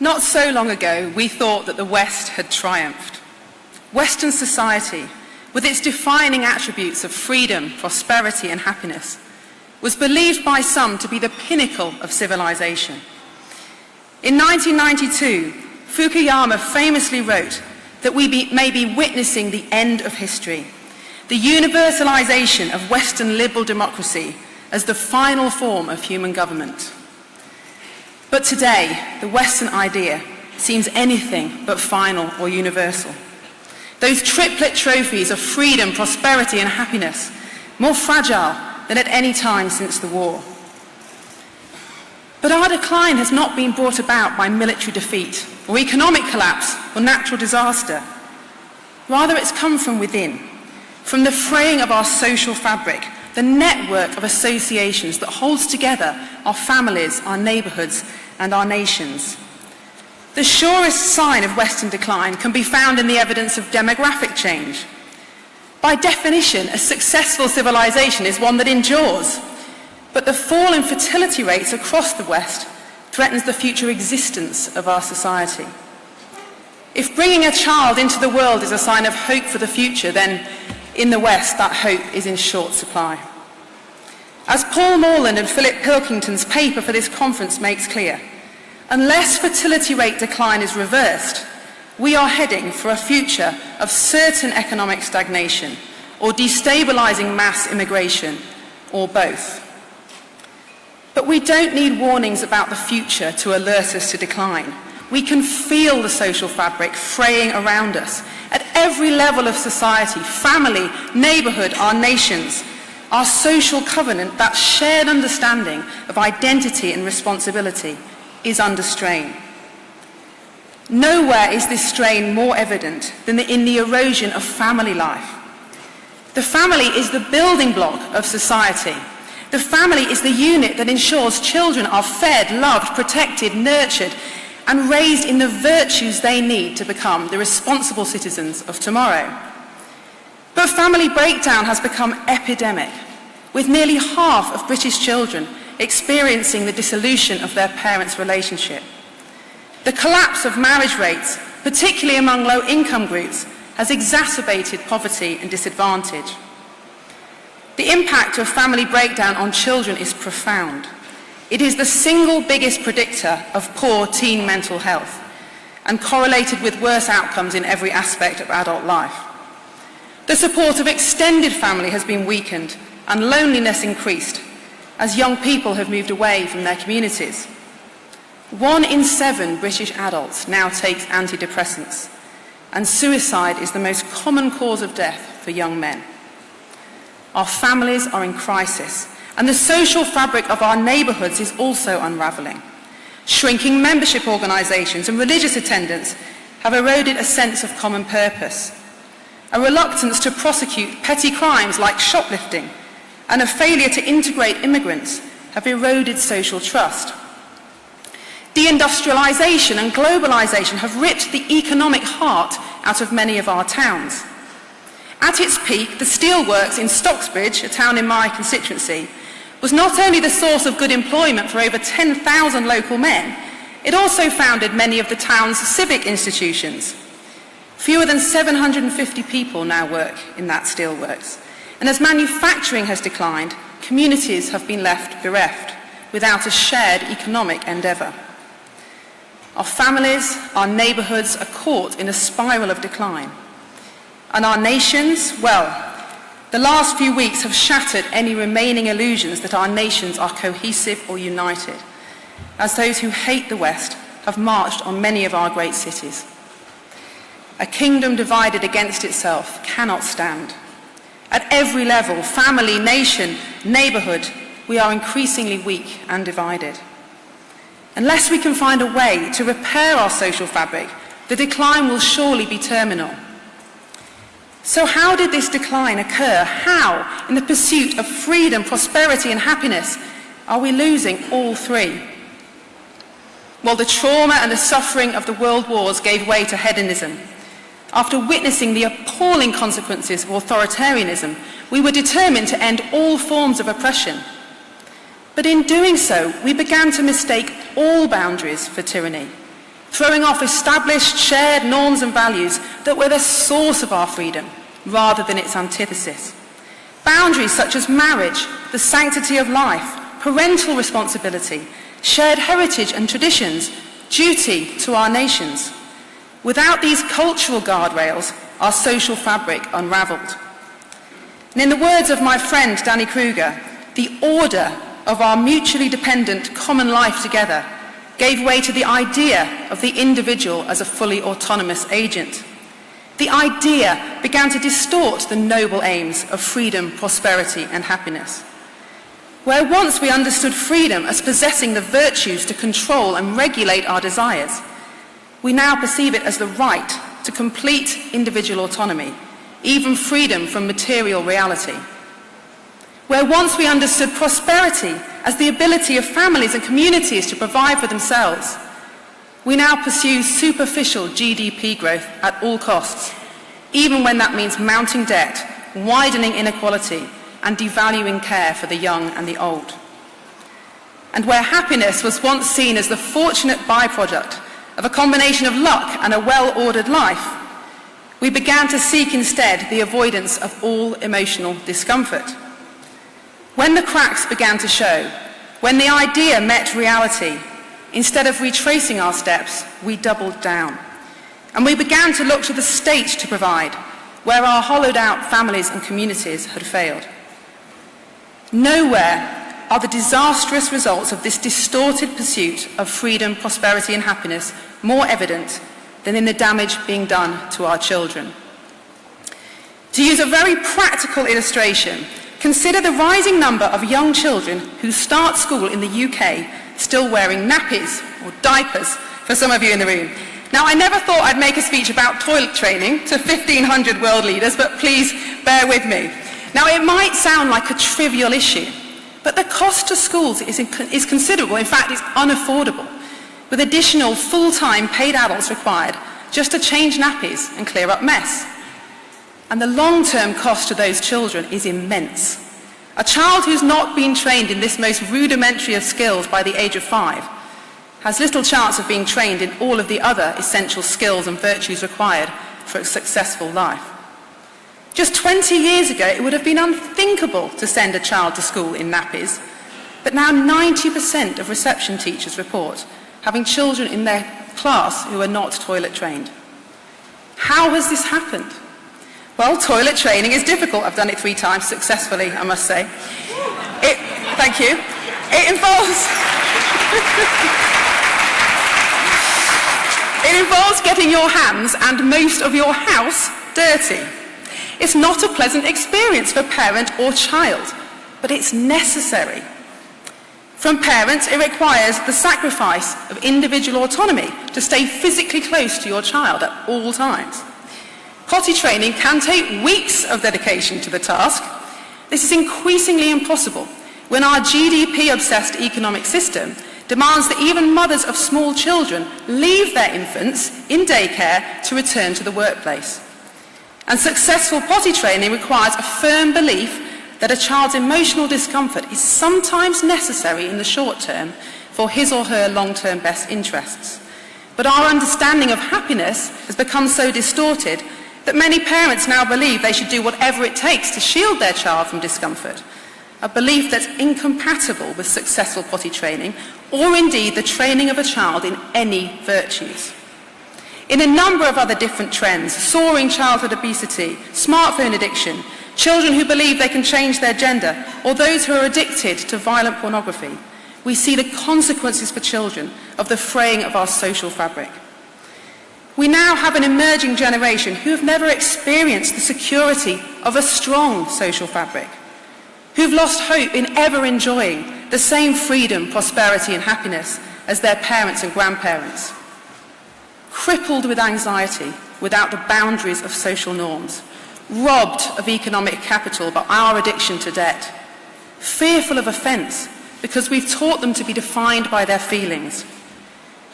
Not so long ago, we thought that the West had triumphed. Western society, with its defining attributes of freedom, prosperity, and happiness, was believed by some to be the pinnacle of civilization. In 1992, Fukuyama famously wrote that we may be witnessing the end of history, the universalization of Western liberal democracy as the final form of human government. But today, the Western idea seems anything but final or universal. Those triplet trophies of freedom, prosperity, and happiness, more fragile than at any time since the war. But our decline has not been brought about by military defeat or economic collapse or natural disaster. Rather, it's come from within, from the fraying of our social fabric, the network of associations that holds together our families, our neighbourhoods, and our nations. The surest sign of Western decline can be found in the evidence of demographic change. By definition, a successful civilization is one that endures, but the fall in fertility rates across the West threatens the future existence of our society. If bringing a child into the world is a sign of hope for the future, then in the West that hope is in short supply. As Paul Morland and Philip Pilkington's paper for this conference makes clear, unless fertility rate decline is reversed, we are heading for a future of certain economic stagnation or destabilizing mass immigration, or both. But we don't need warnings about the future to alert us to decline. We can feel the social fabric fraying around us at every level of society, family, neighborhood, our nations. Our social covenant, that shared understanding of identity and responsibility, is under strain. Nowhere is this strain more evident than in the erosion of family life. The family is the building block of society. The family is the unit that ensures children are fed, loved, protected, nurtured, and raised in the virtues they need to become the responsible citizens of tomorrow. But family breakdown has become epidemic, with nearly half of British children experiencing the dissolution of their parents' relationship. The collapse of marriage rates, particularly among low-income groups, has exacerbated poverty and disadvantage. The impact of family breakdown on children is profound. It is the single biggest predictor of poor teen mental health and correlated with worse outcomes in every aspect of adult life. The support of extended family has been weakened and loneliness increased as young people have moved away from their communities. 1 in 7 British adults now takes antidepressants, and suicide is the most common cause of death for young men. Our families are in crisis, and the social fabric of our neighbourhoods is also unravelling. Shrinking membership organisations and religious attendance have eroded a sense of common purpose. A reluctance to prosecute petty crimes like shoplifting and a failure to integrate immigrants have eroded social trust. Deindustrialisation and globalisation have ripped the economic heart out of many of our towns. At its peak, the steelworks in Stocksbridge, a town in my constituency, was not only the source of good employment for over 10,000 local men, it also founded many of the town's civic institutions. Fewer than 750 people now work in that steelworks. And as manufacturing has declined, communities have been left bereft, without a shared economic endeavour. Our families, our neighbourhoods are caught in a spiral of decline. And our nations, well, the last few weeks have shattered any remaining illusions that our nations are cohesive or united, as those who hate the West have marched on many of our great cities. A kingdom divided against itself cannot stand. At every level, family, nation, neighbourhood, we are increasingly weak and divided. Unless we can find a way to repair our social fabric, the decline will surely be terminal. So how did this decline occur? How, in the pursuit of freedom, prosperity and happiness, are we losing all three? Well, the trauma and the suffering of the world wars gave way to hedonism. After witnessing the appalling consequences of authoritarianism, we were determined to end all forms of oppression. But in doing so, we began to mistake all boundaries for tyranny. throwing off established, shared norms and values that were the source of our freedom rather than its antithesis. Boundaries such as marriage, the sanctity of life, parental responsibility, shared heritage and traditions, duty to our nations. Without these cultural guardrails, our social fabric unravelled. And in the words of my friend Danny Kruger, the order of our mutually dependent common life together gave way to the idea of the individual as a fully autonomous agent. The idea began to distort the noble aims of freedom, prosperity, and happiness. Where once we understood freedom as possessing the virtues to control and regulate our desires, we now perceive it as the right to complete individual autonomy, even freedom from material reality. Where once we understood prosperity as the ability of families and communities to provide for themselves, we now pursue superficial GDP growth at all costs, even when that means mounting debt, widening inequality, and devaluing care for the young and the old. And where happiness was once seen as the fortunate byproduct of a combination of luck and a well-ordered life, we began to seek instead the avoidance of all emotional discomfort. When the cracks began to show, when the idea met reality, instead of retracing our steps, we doubled down. And we began to look to the state to provide, where our hollowed-out families and communities had failed. Nowhere are the disastrous results of this distorted pursuit of freedom, prosperity, and happiness more evident than in the damage being done to our children. To use a very practical illustration, consider the rising number of young children who start school in the UK still wearing nappies, or diapers, for some of you in the room. Now, I never thought I'd make a speech about toilet training to 1,500 world leaders, but please bear with me. Now, it might sound like a trivial issue, but the cost to schools is considerable. In fact, it's unaffordable, with additional full-time paid adults required just to change nappies and clear up mess. And the long-term cost to those children is immense. A child who's not been trained in this most rudimentary of skills by the age of 5 has little chance of being trained in all of the other essential skills and virtues required for a successful life. Just 20 years ago, it would have been unthinkable to send a child to school in nappies, but now 90% of reception teachers report having children in their class who are not toilet trained. How has this happened? Well, toilet training is difficult. I've done it 3 times successfully, I must say. Thank you. It involves getting your hands and most of your house dirty. It's not a pleasant experience for parent or child, but it's necessary. From parents, it requires the sacrifice of individual autonomy to stay physically close to your child at all times. Potty training can take weeks of dedication to the task. This is increasingly impossible when our GDP-obsessed economic system demands that even mothers of small children leave their infants in daycare to return to the workplace. And successful potty training requires a firm belief that a child's emotional discomfort is sometimes necessary in the short term for his or her long-term best interests. But our understanding of happiness has become so distorted that many parents now believe they should do whatever it takes to shield their child from discomfort, a belief that's incompatible with successful potty training or indeed the training of a child in any virtues. In a number of other different trends, soaring childhood obesity, smartphone addiction, children who believe they can change their gender, or those who are addicted to violent pornography, we see the consequences for children of the fraying of our social fabric. We now have an emerging generation who have never experienced the security of a strong social fabric, who've lost hope in ever enjoying the same freedom, prosperity and happiness as their parents and grandparents. Crippled with anxiety without the boundaries of social norms, robbed of economic capital by our addiction to debt, fearful of offence because we've taught them to be defined by their feelings.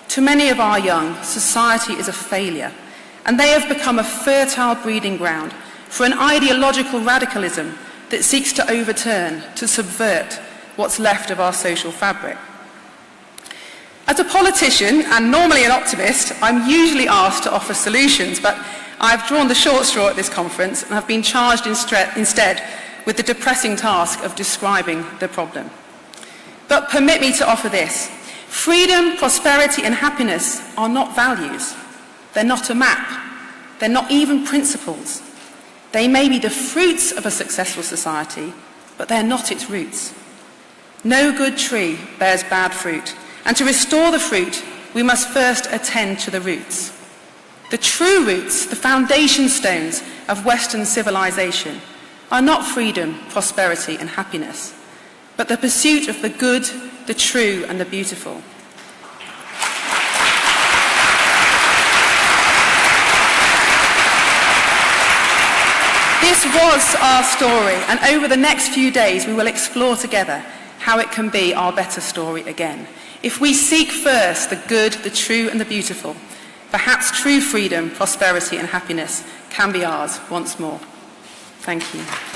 To many of our young, society is a failure, and they have become a fertile breeding ground for an ideological radicalism that seeks to overturn, to subvert what's left of our social fabric. As a politician, and normally an optimist, I'm usually asked to offer solutions, but I've drawn the short straw at this conference and have been charged instead with the depressing task of describing the problem. But permit me to offer this. Freedom, prosperity and happiness are not values. They're not a map. They're not even principles. They may be the fruits of a successful society, but they're not its roots. No good tree bears bad fruit, and to restore the fruit, we must first attend to the roots. The true roots, the foundation stones of Western civilization, are not freedom, prosperity and happiness, but the pursuit of the good, the true and the beautiful. This was our story, and over the next few days we will explore together how it can be our better story again. If we seek first the good, the true and the beautiful, perhaps true freedom, prosperity and happiness can be ours once more. Thank you.